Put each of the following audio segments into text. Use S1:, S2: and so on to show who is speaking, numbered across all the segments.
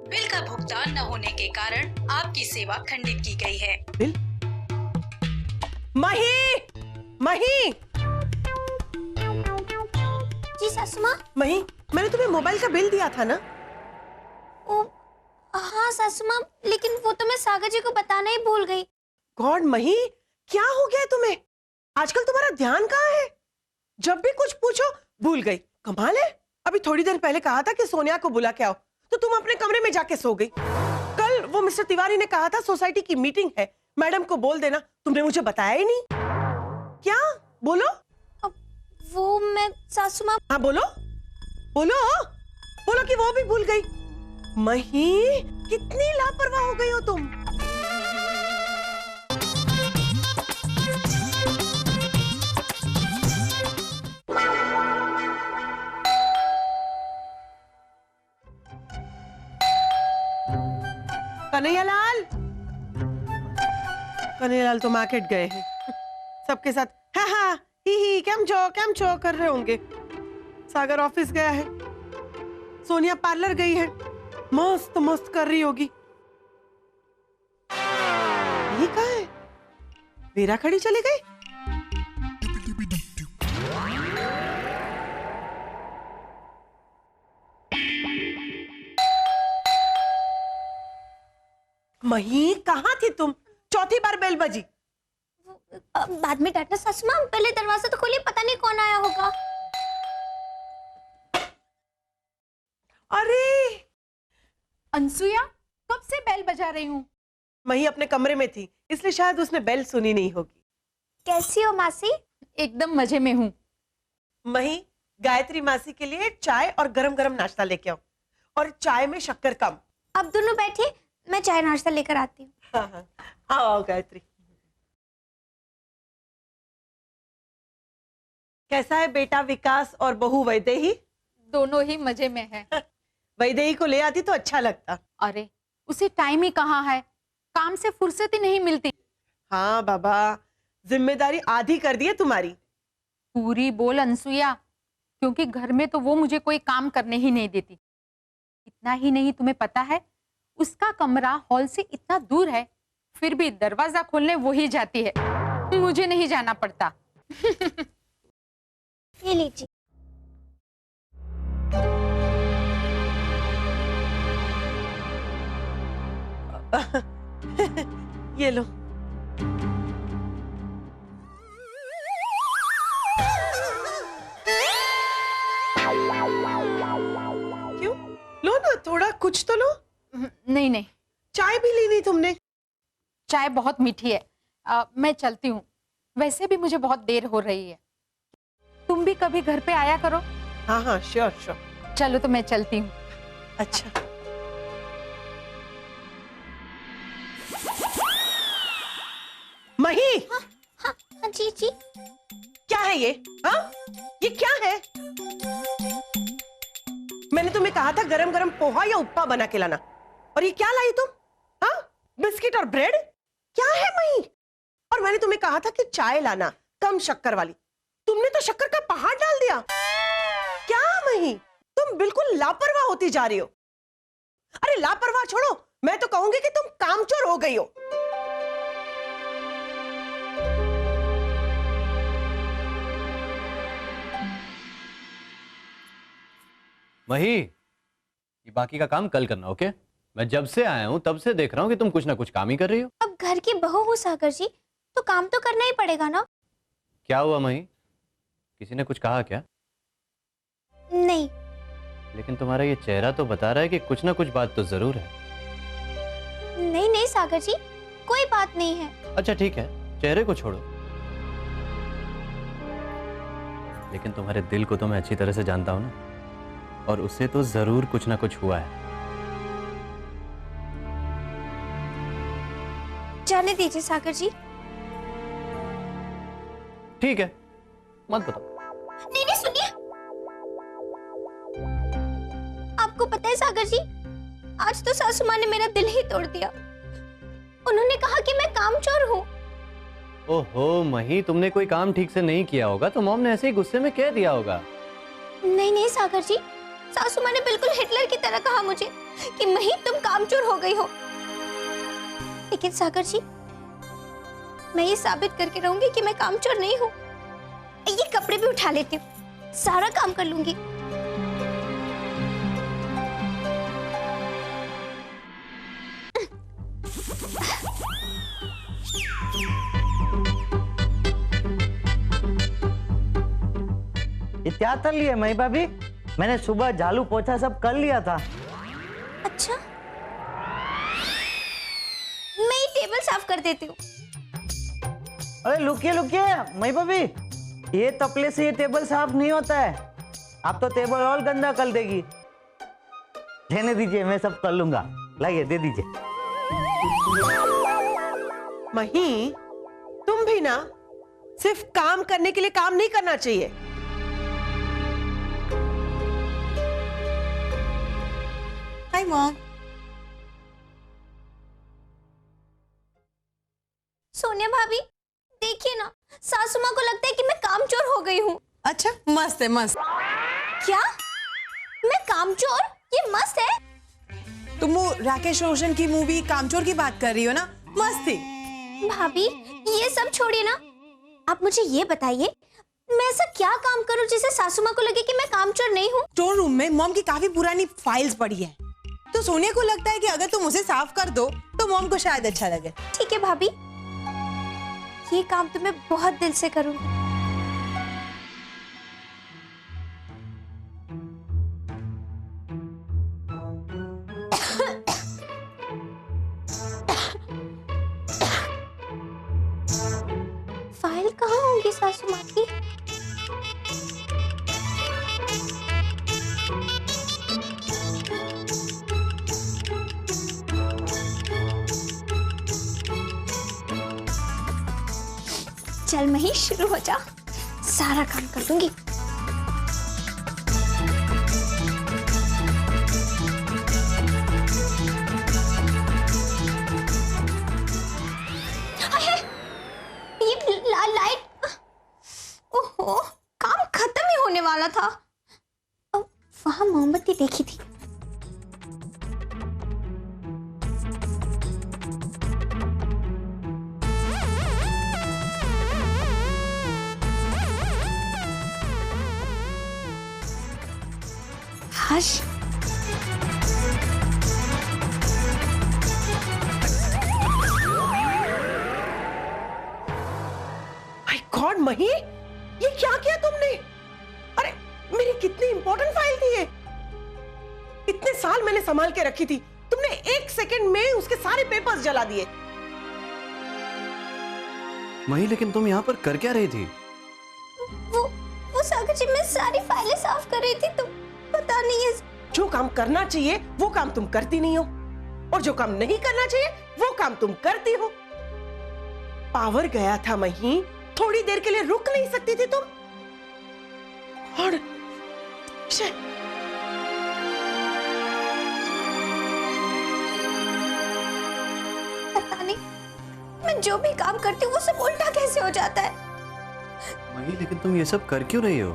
S1: Bill का भुगतान न होने के कारण आपकी सेवा खंडित की गई है।
S2: बिल? मही! मही!
S3: जी सासू माँ।
S2: मही, मैंने तुम्हें मोबाइल का बिल दिया था ना?
S3: ओ, हाँ सासू माँ, लेकिन वो तो मैं सागर जी को बताना ही भूल गई।
S2: गॉड मही, क्या हो गया तुम्हें? आजकल तुम्हारा ध्यान कहाँ है? जब भी कुछ पूछो भूल गई। कमाल है। अभी थोड़ी देर पहले कहा था कि सोनिया को बुला के आओ, तो तुम अपने कमरे में जाके सो गई। कल वो मिस्टर तिवारी ने कहा था सोसाइटी की मीटिंग है, मैडम को बोल देना। तुमने मुझे बताया ही नहीं। क्या? बोलो।
S3: अब वो मैं सासू माँ।
S2: हाँ बोलो बोलो बोलो कि वो भी भूल गई। मही, कितनी लापरवाह हो गई हो तुम। कन्हैयालाल, कन्हैयालाल तो मार्केट गए हैं। सबके साथ हाँ हाँ ही केम छो कर रहे होंगे। सागर ऑफिस गया है, सोनिया पार्लर गई है, मस्त मस्त कर रही होगी। ये कहाँ है? वीरा खड़ी चली गई। मही, कहाँ थी तुम? चौथी बार बेल बजी।
S3: बाद में डांटना सासू माँ, पहले दरवाजा तो खोलिए, पता नहीं कौन आया होगा।
S2: अरे
S4: अनसुया, कब से बेल बजा रही हूँ?
S2: मही अपने कमरे में थी, इसलिए शायद उसने बेल सुनी नहीं होगी।
S3: कैसी हो मासी?
S4: एकदम मजे में हूँ।
S2: मही, गायत्री मासी के लिए चाय और गरम गरम नाश्ता लेके आओ, और चाय में शक्कर कम।
S3: आप दोनों बैठिए, मैं चाय नाश्ता लेकर आती हूँ।
S2: हाँ हाँ, आओ गायत्री। कैसा है बेटा विकास और बहू वैदेही?
S4: दोनों ही मजे में है।
S2: वैदेही को ले आती तो अच्छा लगता।
S4: अरे उसे टाइम ही कहाँ है, काम से फुर्सत ही नहीं मिलती।
S2: हाँ बाबा, जिम्मेदारी आधी कर दी है तुम्हारी।
S4: पूरी बोल अनसुया, क्योंकि घर में तो वो मुझे कोई काम करने ही नहीं देती। इतना ही नहीं, तुम्हें पता है उसका कमरा हॉल से इतना दूर है, फिर भी दरवाजा खोलने वो ही जाती है, मुझे नहीं जाना पड़ता।
S3: ये लीजिए।
S2: ये लो। क्यों? लो ना, थोड़ा कुछ तो लो।
S4: नहीं नहीं,
S2: चाय भी ली नहीं तुमने?
S4: चाय बहुत मीठी है। मैं चलती हूँ, वैसे भी मुझे बहुत देर हो रही है। तुम भी कभी घर पे आया करो।
S2: हाँ हाँ, श्योर श्योर।
S4: चलो तो मैं चलती हूँ।
S2: अच्छा। मही!
S3: हाँ, हाँ जी जी।
S2: क्या है ये? हाँ? ये क्या है? मैंने तुम्हें कहा था गरम गरम पोहा या उपमा बना के लाना, और ये क्या लाई तुम? हाँ? बिस्किट और ब्रेड? क्या है मही? और मैंने तुम्हें कहा था कि चाय लाना कम शक्कर वाली, तुमने तो शक्कर का पहाड़ डाल दिया। क्या मही, तुम बिल्कुल लापरवाह होती जा रही हो। अरे लापरवाह छोड़ो, मैं तो कहूंगी कि तुम कामचोर हो गई हो।
S5: मही, ये बाकी का काम कल करना, ओके? मैं जब से आया हूं तब से देख रहा हूं कि तुम कुछ ना कुछ काम ही कर रही हो।
S3: अब घर की बहू हूँ सागर जी, तो काम तो करना ही पड़ेगा ना।
S5: क्या हुआ मही, किसी ने कुछ कहा क्या?
S3: नहीं।
S5: लेकिन तुम्हारा ये चेहरा तो बता रहा है कि कुछ ना कुछ बात तो जरूर है।
S3: नहीं नहीं सागर जी, कोई बात नहीं है।
S5: अच्छा ठीक है, चेहरे को छोड़ो, लेकिन तुम्हारे दिल को तो मैं अच्छी तरह से जानता हूं ना, और उससे तो जरूर कुछ ना कुछ हुआ है।
S3: जाने दीजिए सागर जी।
S5: ठीक है, मत बताओ।
S3: नहीं नहीं सुनिए, आपको पता है सागर जी, आज तो सासू माँ ने मेरा दिल ही तोड़ दिया। उन्होंने कहा कि मैं कामचोर हूँ।
S5: ओहो मही, तुमने कोई काम ठीक से नहीं किया होगा तो मॉम ने ऐसे ही गुस्से में कह दिया होगा।
S3: नहीं नहीं सागर जी, सासू माँ ने बिल्कुल हिटलर की तरह कहा मुझे। कि मही तुम कामचोर हो गई हो। लेकिन सागर जी, मैं ये साबित करके रहूंगी कि मैं कामचोर नहीं हूँ। ये कपड़े भी उठा लेती हूँ, सारा काम कर लूंगी।
S6: ये क्या कर लिया मई भाभी? मैंने सुबह झाड़ू पोछा सब कर लिया था।
S3: अच्छा, मैं ये टेबल साफ कर देती हूँ।
S6: अरे लुकिए लुकिए मई भाभी, ये तपले से ये टेबल साफ नहीं होता है। आप तो टेबल और गंदा कर देगी। रहने दीजिए, मैं सब कर लूंगा। लाइए दे दीजिए।
S2: मही, तुम भी ना सिर्फ काम करने के लिए काम नहीं करना चाहिए।
S7: Hi mom.
S3: सोनिया भाभी, देखिए ना, सासू माँ को लगता है कि मैं कामचोर हो गई हूँ।
S7: अच्छा, मस्त है मस्त।
S3: क्या? मैं कामचोर? ये मस्त है।
S7: तुम वो राकेश रोशन की मूवी कामचोर की बात कर रही हो ना? मस्त थी।
S3: भाभी, ये सब छोड़िए ना, आप मुझे ये बताइए, मैं ऐसा क्या काम करूं जिससे सासू माँ को लगे कि मैं कामचोर नहीं हूँ?
S7: स्टोर रूम में मॉम की काफी पुरानी फाइल्स पड़ी है, तो सोनिया को लगता है कि अगर तुम उसे साफ कर दो तो मॉम को शायद अच्छा लगे।
S3: ठीक है भाभी, ये काम तो मैं बहुत दिल से करूंगी। फाइल कहाँ होंगी सासू माँ की? चल मही, शुरू हो जा, सारा काम कर दूंगी। अरे, ये लाइट, ओहो, काम खत्म ही होने वाला था। अब वहां मोमबत्ती देखी थी। हर्ष,
S2: माय गॉड मही, ये क्या किया तुमने? अरे मेरी कितनी इंपॉर्टेंट फाइल थी ये। इतने साल मैंने संभाल के रखी थी, तुमने एक सेकंड में उसके सारे पेपर्स जला दिए।
S5: मही, लेकिन तुम यहाँ पर कर क्या रही थी?
S3: वो सागर जी, मैं सारी फाइलें साफ कर रही थी, तो पता नहीं है।
S2: जो काम करना चाहिए वो काम तुम करती नहीं हो, और जो काम नहीं करना चाहिए वो काम तुम करती हो। पावर गया था मही, थोड़ी देर के लिए रुक नहीं सकती थी तुम? और
S3: पता नहीं, मैं जो भी काम करती हूँ वो सब उल्टा कैसे हो जाता है।
S5: मही, लेकिन तुम ये सब कर क्यों रही हो?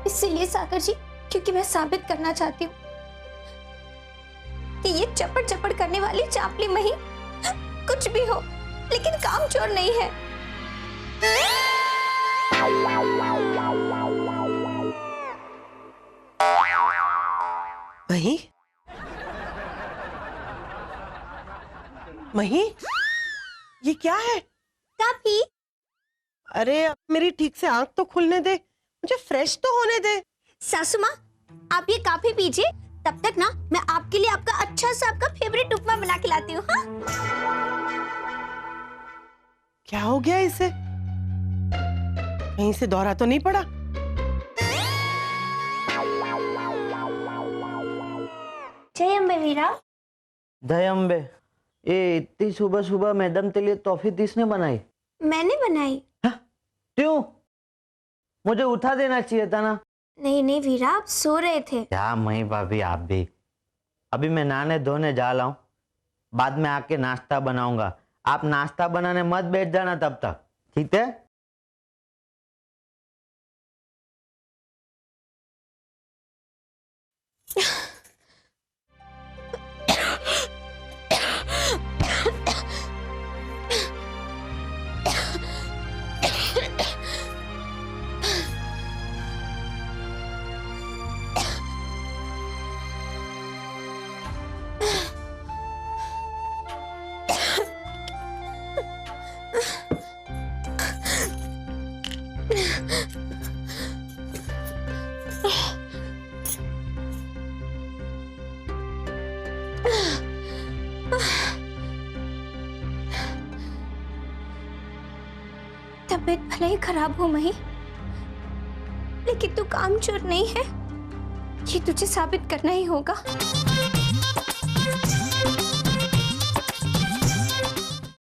S3: इसीलिए सागर जी, क्योंकि मैं साबित करना चाहती हूँ कि ये चपड़ चपड़ करने वाली चापली मही कुछ भी हो, लेकिन कामचोर नहीं है।
S2: मही, मही, ये क्या है?
S3: काफी।
S2: अरे अब मेरी ठीक से आंख तो खुलने दे, मुझे फ्रेश तो होने दे।
S3: सासू माँ, आप ये काफी पीजिए, तब तक ना मैं आपके लिए आपका अच्छा सा आपका फेवरेट उपमा बना के लाती हूँ। हाँ?
S2: क्या हो गया इसे? कहीं से दौरा तो नहीं पड़ा?
S3: जय अम्बे वीरा।
S6: जय अम्बे। ये इतनी सुबह सुबह मैडम के लिए टॉफी किसने बनाई?
S3: मैंने बनाई।
S6: क्यों? मुझे उठा देना चाहिए था ना।
S3: नहीं नहीं वीरा, आप सो रहे थे।
S6: क्या मई भाभी, आप भी। अभी मैं नहाने धोने जा रहा हूँ, बाद में आके नाश्ता बनाऊंगा। आप नाश्ता बनाने मत बैठ जाना तब तक, ठीक है?
S3: तबीयत भले ही खराब हो मही, लेकिन तू कामचोर नहीं है, ये तुझे साबित करना ही होगा।